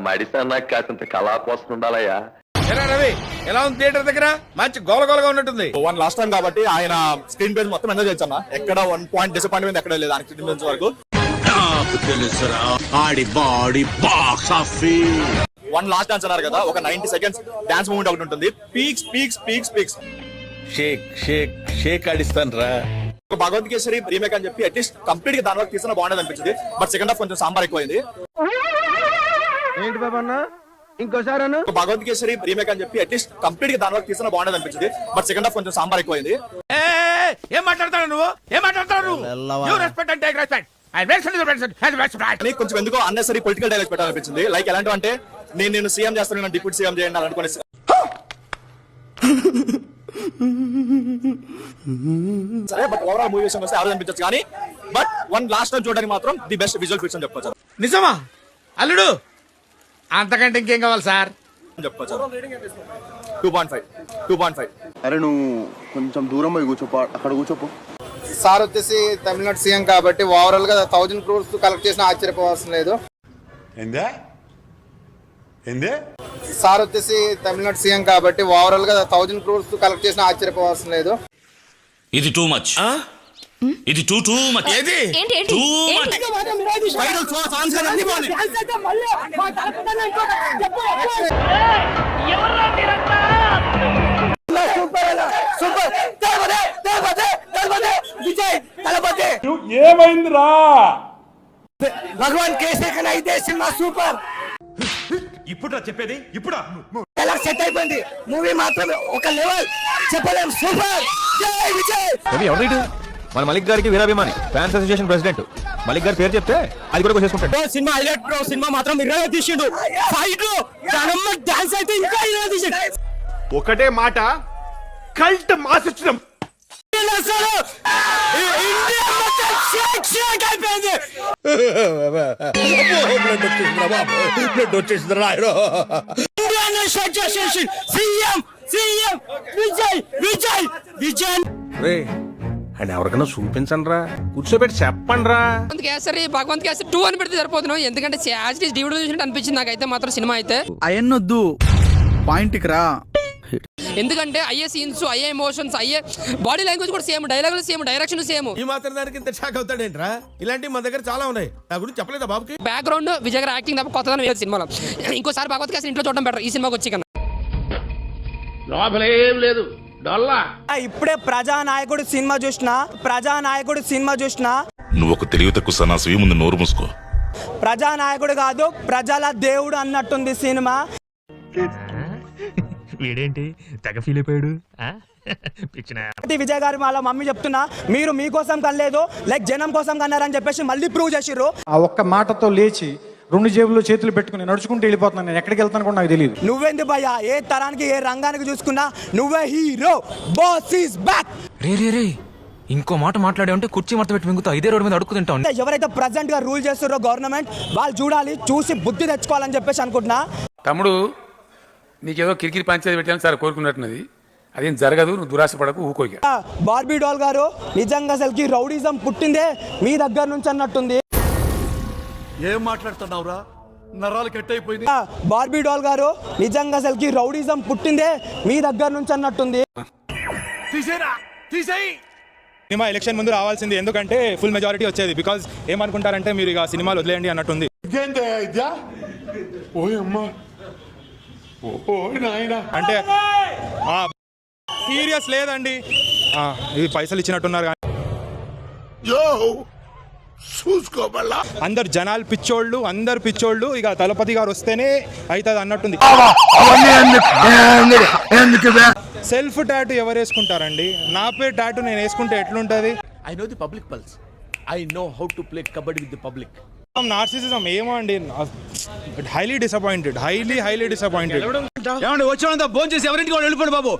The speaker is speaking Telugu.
మడిసన్నా కాసింత కళా కోసం ఉండాలయ్యా. రవి ఎలా ఉంది థియేటర్ దగ్గర? మంచి గోలగోలగా ఉన్నట్టుంది. వన్ లాస్ట్ టైం కాబట్టి ఆయన స్క్రీన్ ప్లేస్ మొత్తం ఎంజాయ్ చేయొచ్చు అన్న. ఎక్కడ 1 పాయింట్ డిసప్పాయింట్మెంట్ ఎక్కడ లేదు ఆయన స్క్రీన్ ప్లేస్ వరకు. వన్ లాస్ట్ డాన్స్ అన్నారు కదా, ఒక 90 సెకండ్స్ డాన్స్ మూమెంట్ ఒకటి ఉంటుంది. Peaks peaks peaks peaks shake shake shake ఆడిస్తాను రా. ఒక భగవద్ కేసరి రీమేక్ అని చెప్పి అట్లీస్ట్ కంప్లీట్ గా దాని వరకు తీసుకున్న బాగుండేది అనిపించింది. బట్ సెకండ్ హాఫ్ కొంచెం సాంబార్ ఎక్కువైంది. ఏంటి బాబా అన్న ఇంకోసారి అన్న ఒక భగవద్ కేసరి రీమేక్ అని చెప్పి అట్లీస్ట్ కంప్లీట్ గా దాని వరకు తీసుకున్న బాగుండేది అనిపించింది. బట్ సెకండ్ హాఫ్ కొంచెం సాంబార్ ఎక్కువైంది. ఏం మాట్లాడతాడు నువ్వు? ఏం మాట్లాడతాడు? కొంచెం ఎందుకో అన్నెసరీ పొలిటికల్ డైలాగ్స్ పెట్టాలనిపించింది. లైక్ ఎలాంటి అంటే నేను సీఎం చేస్తాను, డిప్యూటీ సీఎం చేయండి అనుకునే. సరే బట్ ఓవరాల్ మూవీ విషయం వస్తే ఎవరు అనిపించచ్చు కానీ బట్ వన్ లాస్ట్ టైం చూడడానికి మాత్రం ది బెస్ట్ విజువల్ ఫిక్స్ అని చెప్పొచ్చు. నిజమా అల్లుడు? అంతకంటే ఇంకేం కావాలి సార్? చెప్పొచ్చు 2.5. అరే నువ్వు కొంచెం దూరం పోయి కూర్చోపో, అక్కడ కూర్చోపో. సార్ వచ్చేసి తమిళనాడు సీఎం కాబట్టి ఓవరాల్ గా 1000 crores కలెక్ట్ చేసిన ఆశ్చర్యపోవాల్సిన లేదు. సార్ వచ్చేసి తమిళనాడు సీఎం కాబట్టి ఓవరాల్ గా 1000 crores కలెక్ట్ చేసిన ఆశ్చర్యపోవాల్సిన లేదు. ఇది టూ మచ్. ఇది టూ మచ్. ఏది టూ మచ్. ఏమైందిరా? భగవాన్ కేసే కన్నా ఇదే సినిమా సూపర్. ఇప్పుడు చెప్పేది ఇప్పుడు ఎలా సెట్ అయిపోయింది మూవీ మాత్రం ఒక లెవెల్ చెప్పలేం. సూపర్. జై విజయ్. ఎవరైతే మన మలిక్ గారికి వీరాభిమాని ఫ్యాన్స్ అసోసియేషన్ ప్రెసిడెంట్ మలిక్ గారి పేరు చెప్తే అది కూడా చేసుకుంటాడు. Cinema highlight bro. సినిమా మాత్రం ఇరవై తీసిండు. ఫైట్ డాన్స్ అయితే ఇంకా ఇరవై తీసిండు. ఒకటే మాట, కల్ట్ మాస్ ఇచ్చడం. అండ్ ఎవరికైనా చూపించండి రా, కూర్చోబెట్టి చెప్పండి రా. కేసరి భగవంత్ కేసరి 2 అని పెడితే సరిపోతున్నావు. ఎందుకంటే డివిడెండ్ చూసినట్టు అనిపించింది నాకైతే మాత్రం సినిమా అయితే. అయ్యొద్దు పాయింట్కి రా. ఎందుకంటే అయ్యే సీన్స్, అయ్యే ఎమోషన్స్, అయ్యే బాడీ లాంగ్వేజ్ కూడా సేమ్, డైలాగులు సేమ్, డైరెక్షన్ సేమ్. ఈ మాత్రం దానికి ఇంత షాక్ అవుతాడేంట్రా? ఇలాంటివి మన దగ్గర చాలా ఉన్నాయి. నా గురించి చెప్పలేదా బాబుకి? బ్యాక్గ్రౌండ్ విజయ్ గారి యాక్టింగ్ తప్ప కొత్తదనం లేదు సినిమాలో. ఇంకోసారి భగవత్ కేసరి ఇంట్లో చూడడం బెటర్ ఈ సినిమాకి వచ్చి కన్నా. లోపలేం లేదు డొల్లా. ఇప్పుడే ప్రజానాయకుడు సినిమా చూసినా నువ్వు ఒక తెలివి తక్కువ సన్నాసి, ముందు నోరు మూసుకో. ప్రజానాయకుడు కాదు ప్రజల దేవుడు అన్నట్టుంది సినిమా. వీడేంటి తెగ ఫీల్ అయిపోయాడు. విజయ్ గారు వాళ్ళ మమ్మీ చెప్తున్నా, మీరు మీకోసం కనలేదు లైక్ జనం కోసం కన్నారని చెప్పేసి మళ్ళీ ప్రూవ్ చేసిర్రు. ఆ ఒక్క మాటతో లేచి 2 జేబుల్లో చేతులు పెట్టుకుని నడుచుకుంటూ వెళ్ళిపోతున్నాను. నేను ఎక్కడికి వెళ్తాను కూడా నాకు తెలియదు. నువ్వేంది భయ్యా, ఏ తరానికి ఏ రంగానికి చూసుకున్నా నువ్వే హీరో. Boss is back. రే ఇంకో మాట మాట్లాడే ఉంటే కుర్చీ మడత పెట్టి మింగుతా ఇదే రోడ్డు మీద అడుక్కుతుంటాం. ఎవరైతే ప్రెసెంట్ గా రూల్ చేస్తారో గవర్నమెంట్ వాళ్ళు చూడాలి, చూసి బుద్ధి తెచ్చుకోవాలని చెప్పేసి అనుకుంటున్నా. తమ్ముడు నీకేదో కిరికిరి పంచాయతీ పెట్టాలని సార్ కోరుకున్నట్టున్నది. అదేం జరగదు, నువ్వు దురాశ పడకు, ఊకోక. బార్బీ డాల్ గారు నిజంగా అసలుకి రౌడీజం పుట్టిందే మీ దగ్గర నుంచి అన్నట్టుంది. ఏం మాట్లాడుతున్నావురా? నరాలు కట్ అయిపోయింది. బార్బీ డాల్ గారు నిజంగా అసలుకి రౌడీజం పుట్టిందే మీ దగ్గర నుంచి అన్నట్టుంది. సినిమా ఎలక్షన్ ముందు రావాల్సింది, ఎందుకంటే ఫుల్ మెజారిటీ వచ్చేది. బికాజ్ ఏమనుకుంటారంటే మీరు ఇక సినిమాలు వదిలేయండి అన్నట్టుంది. అంటే సీరియస్ లేదండి, ఇది పైసలు ఇచ్చినట్టున్నారు కానీ అందరు జనాలు పిచ్చోళ్ళు, అందరు పిచ్చోళ్ళు. ఇక తలపతి గారు వస్తేనే అవుతుంది అన్నట్టుంది. సెల్ఫ్ టాటూ ఎవరు వేసుకుంటారండి? నా పేరు టాటూ నేను వేసుకుంటే ఎట్లుంటది? I know the public pulse. I know how to play kabaddi with the public. Narcissism ఏమో అండి. Highly disappointed. ఏమండి వచ్చామంతా భోజనం చేసి ఎవరింటికి వెళ్ళిపోండి బాబు.